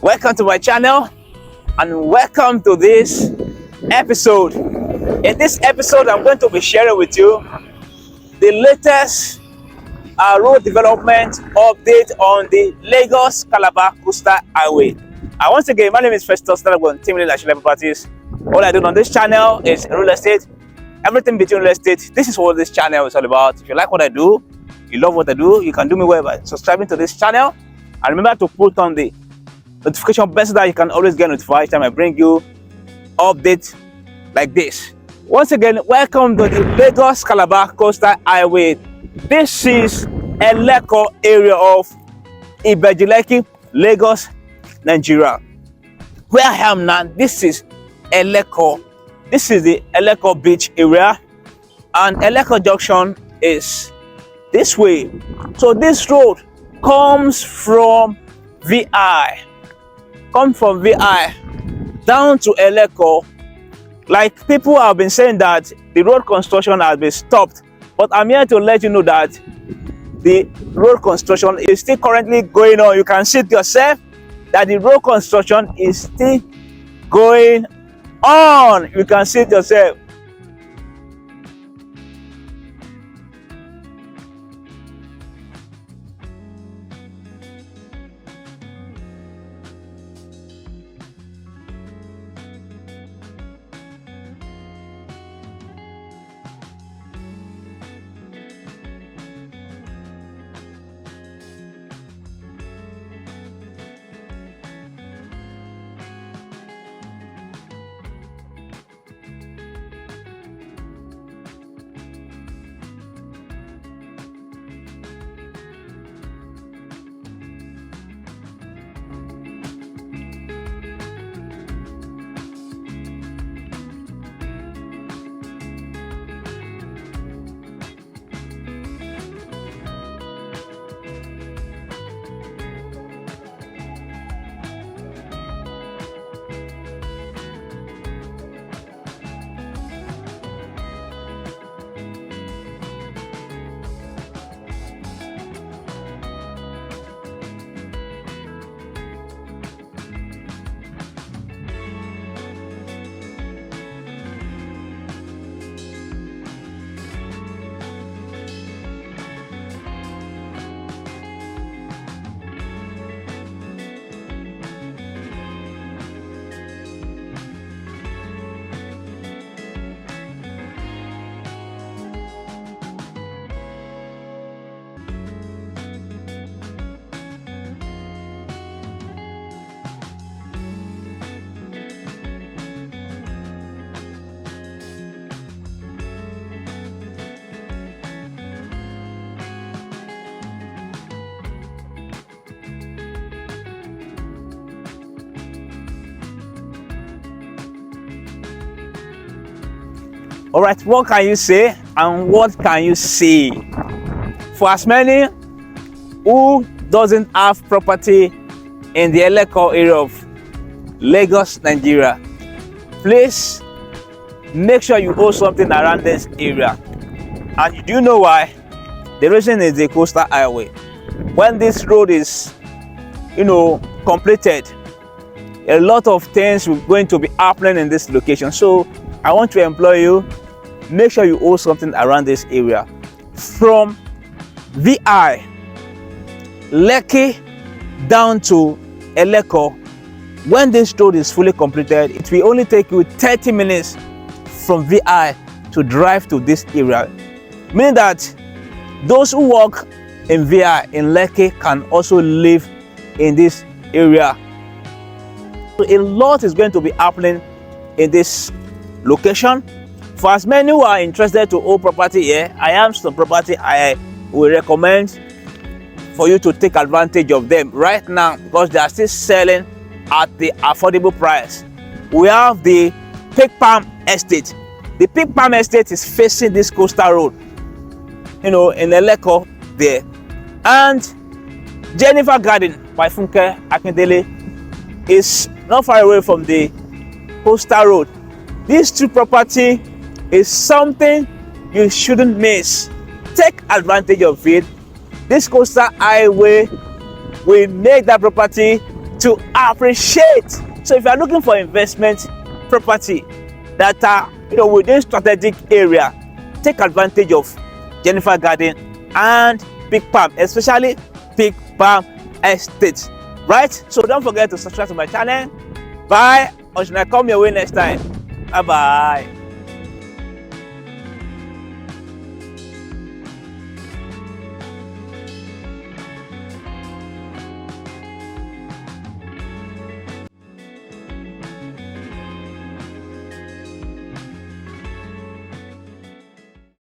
Welcome to my channel and welcome to this episode. In this episode, I'm going to be sharing with you the latest road development update on the Lagos-Calabar Coastal Highway. And once again, my name is Festus Nalagon, team leader at Properties. All I do on this channel is real estate, everything between real estate. This is what this channel is all about. If you like what I do, you love what I do, you can do me well by subscribing to this channel. And remember to put on the notification bell so that you can always get notified each time I bring you updates like this. Once again, welcome to the Lagos-Calabar Coastal Highway. This is Eleko area of Ibeju-Lekki, Lagos, Nigeria. Where I am now, this is Eleko. This is the Eleko beach area, and Eleko junction is this way. So this road comes from VI down to Eleko. Like, people have been saying that the road construction has been stopped, but I'm here to let you know that the road construction is still currently going on. You can see it yourself that the road construction is still going on. You can see it yourself. All right, what can you say and what can you see? For as many who doesn't have property in the Eleko area of Lagos, Nigeria, please make sure you own something around this area. And you do know why? The reason is the coastal highway. When this road is, completed, a lot of things are going to be happening in this location. So I want to employ you, make sure you own something around this area. From VI, Lekki down to Eleko, when this road is fully completed, it will only take you 30 minutes from VI to drive to this area. Meaning that those who work in VI in Lekki can also live in this area. So a lot is going to be happening in this location. For as many who are interested to own property here, I am some property I will recommend for you to take advantage of them right now, because they are still selling at the affordable price. We have the Pig Palm Estate. The Pig Palm Estate is facing this coastal road, in Eleko there. And Jennifer Garden by Funke Akindele is not far away from the coastal road. These two property is something you shouldn't miss. Take advantage of it. This coastal highway will make that property to appreciate. So if you are looking for investment property that are within strategic area, take advantage of Jennifer Garden and Big Palm, especially Big Palm Estate. Right? So don't forget to subscribe to my channel. Bye. Until I come your way next time. Bye bye.